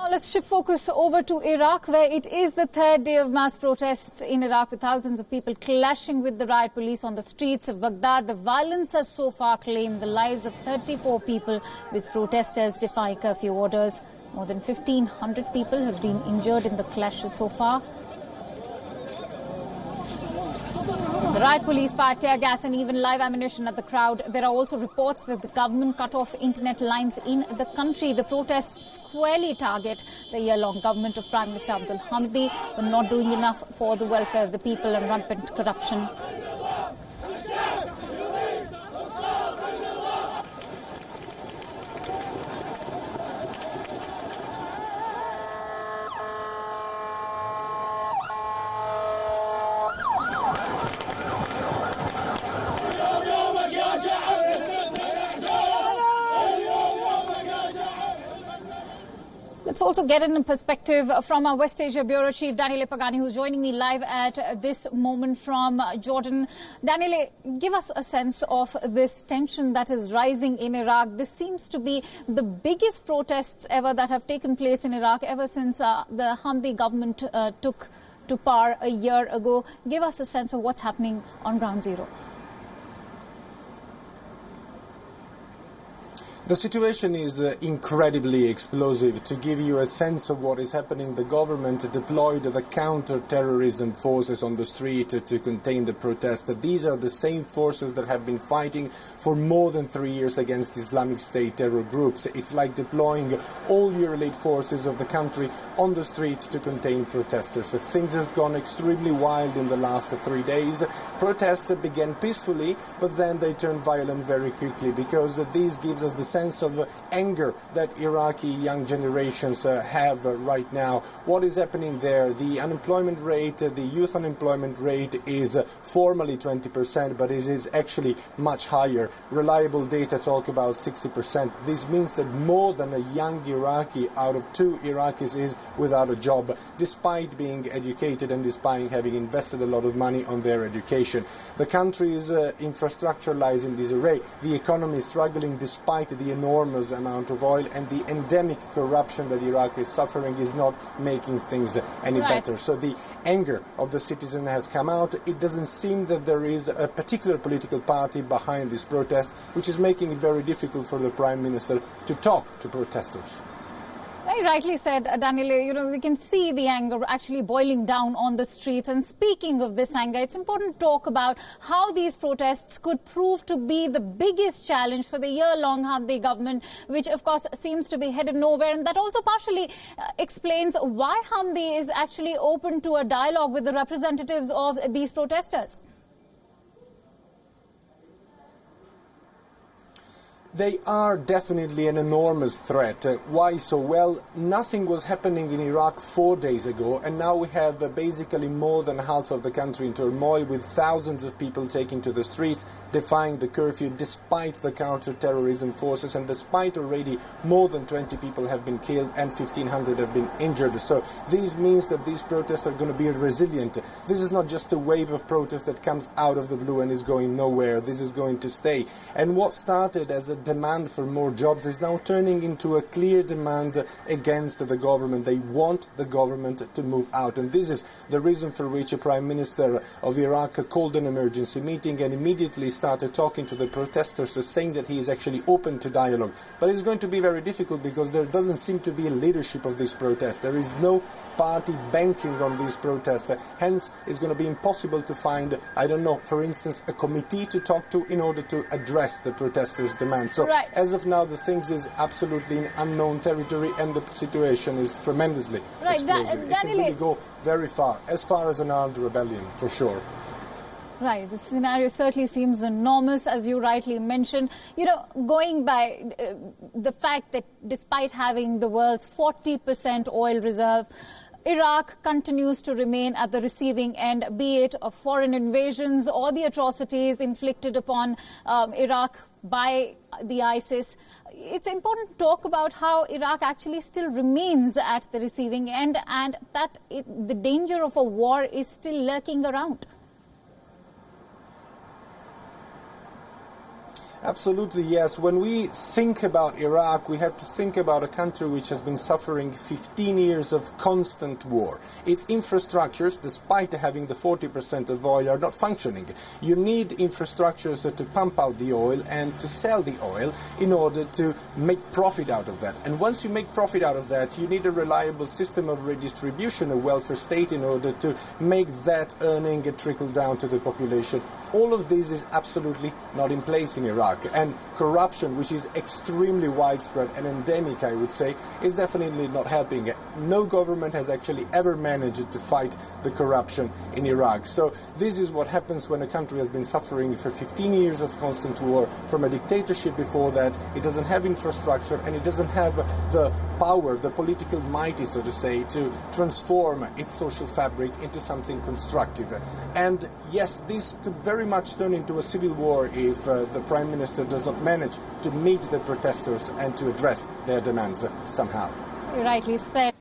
Now let's shift focus over to Iraq, where it is the third day of mass protests in Iraq, with thousands of people clashing with the riot police on the streets of Baghdad. The violence has so far claimed the lives of 34 people, with protesters defying curfew orders. More than 1,500 people have been injured in the clashes so far. The riot police fired tear gas and even live ammunition at the crowd. There are also reports that the government cut off internet lines in the country. The protests squarely target the year-long government of Prime Minister Abdul Hamdi for not doing enough for the welfare of the people and rampant corruption. Let's also get in perspective from our West Asia Bureau Chief, Daniele Pagani, who's joining me live at this moment from Jordan. Daniele, give us a sense of this tension that is rising in Iraq. This seems to be the biggest protests ever that have taken place in Iraq ever since the Hamdi government took to power a year ago. Give us a sense of what's happening on ground zero. The situation is incredibly explosive. To give you a sense of what is happening, the government deployed the counter-terrorism forces on the street to contain the protest. These are the same forces that have been fighting for more than 3 years against Islamic State terror groups. It's like deploying all your elite forces of the country on the street to contain protesters. Things have gone extremely wild in the last 3 days. Protests began peacefully, but then they turned violent very quickly, because this gives us the sense of anger that Iraqi young generations have right now. What is happening there? The unemployment rate, the youth unemployment rate is formally 20%, but it is actually much higher. Reliable data talk about 60%. This means that more than a young Iraqi out of 2 Iraqis is without a job, despite being educated and despite having invested a lot of money on their education. The country's infrastructure lies in disarray. The economy is struggling despite the enormous amount of oil, and the endemic corruption that Iraq is suffering is not making things any better. So the anger of the citizen has come out. It doesn't seem that there is a particular political party behind this protest, which is making it very difficult for the Prime Minister to talk to protesters. Very rightly said, Daniele. We can see the anger actually boiling down on the streets. And speaking of this anger, it's important to talk about how these protests could prove to be the biggest challenge for the year-long Hamdi government, which, of course, seems to be headed nowhere. And that also partially explains why Hamdi is actually open to a dialogue with the representatives of these protesters. They are definitely an enormous threat. Why so? Well, nothing was happening in Iraq 4 days ago, and now we have basically more than half of the country in turmoil, with thousands of people taking to the streets, defying the curfew, despite the counter-terrorism forces, and despite already more than 20 people have been killed and 1,500 have been injured. So this means that these protests are going to be resilient. This is not just a wave of protest that comes out of the blue and is going nowhere. This is going to stay. And what started as a demand for more jobs is now turning into a clear demand against the government. They want the government to move out, and this is the reason for which the Prime Minister of Iraq called an emergency meeting and immediately started talking to the protesters, saying that he is actually open to dialogue. But it's going to be very difficult, because there doesn't seem to be a leadership of this protest. There is no party banking on this protest. Hence, it's going to be impossible to find, I don't know, for instance, a committee to talk to in order to address the protesters' demands. So as of now, the things is absolutely in unknown territory, and the situation is tremendously explosive. It can really go very far as an armed rebellion, for sure. Right. The scenario certainly seems enormous, as you rightly mentioned. Going by the fact that despite having the world's 40% oil reserve, Iraq continues to remain at the receiving end, be it of foreign invasions or the atrocities inflicted upon Iraq by the ISIS. It's important to talk about how Iraq actually still remains at the receiving end, and that the danger of a war is still lurking around. Absolutely, yes. When we think about Iraq, we have to think about a country which has been suffering 15 years of constant war. Its infrastructures, despite having the 40% of oil, are not functioning. You need infrastructures to pump out the oil and to sell the oil in order to make profit out of that. And once you make profit out of that, you need a reliable system of redistribution, a welfare state, in order to make that earning trickle down to the population. All of this is absolutely not in place in Iraq, and corruption, which is extremely widespread and endemic, I would say, is definitely not helping. No government has actually ever managed to fight the corruption in Iraq. So this is what happens when a country has been suffering for 15 years of constant war, from a dictatorship before that. It doesn't have infrastructure, and it doesn't have the power, the political might, so to say, to transform its social fabric into something constructive. And yes, this could very much turn into a civil war if the Prime Minister does not manage to meet the protesters and to address their demands somehow. You rightly said.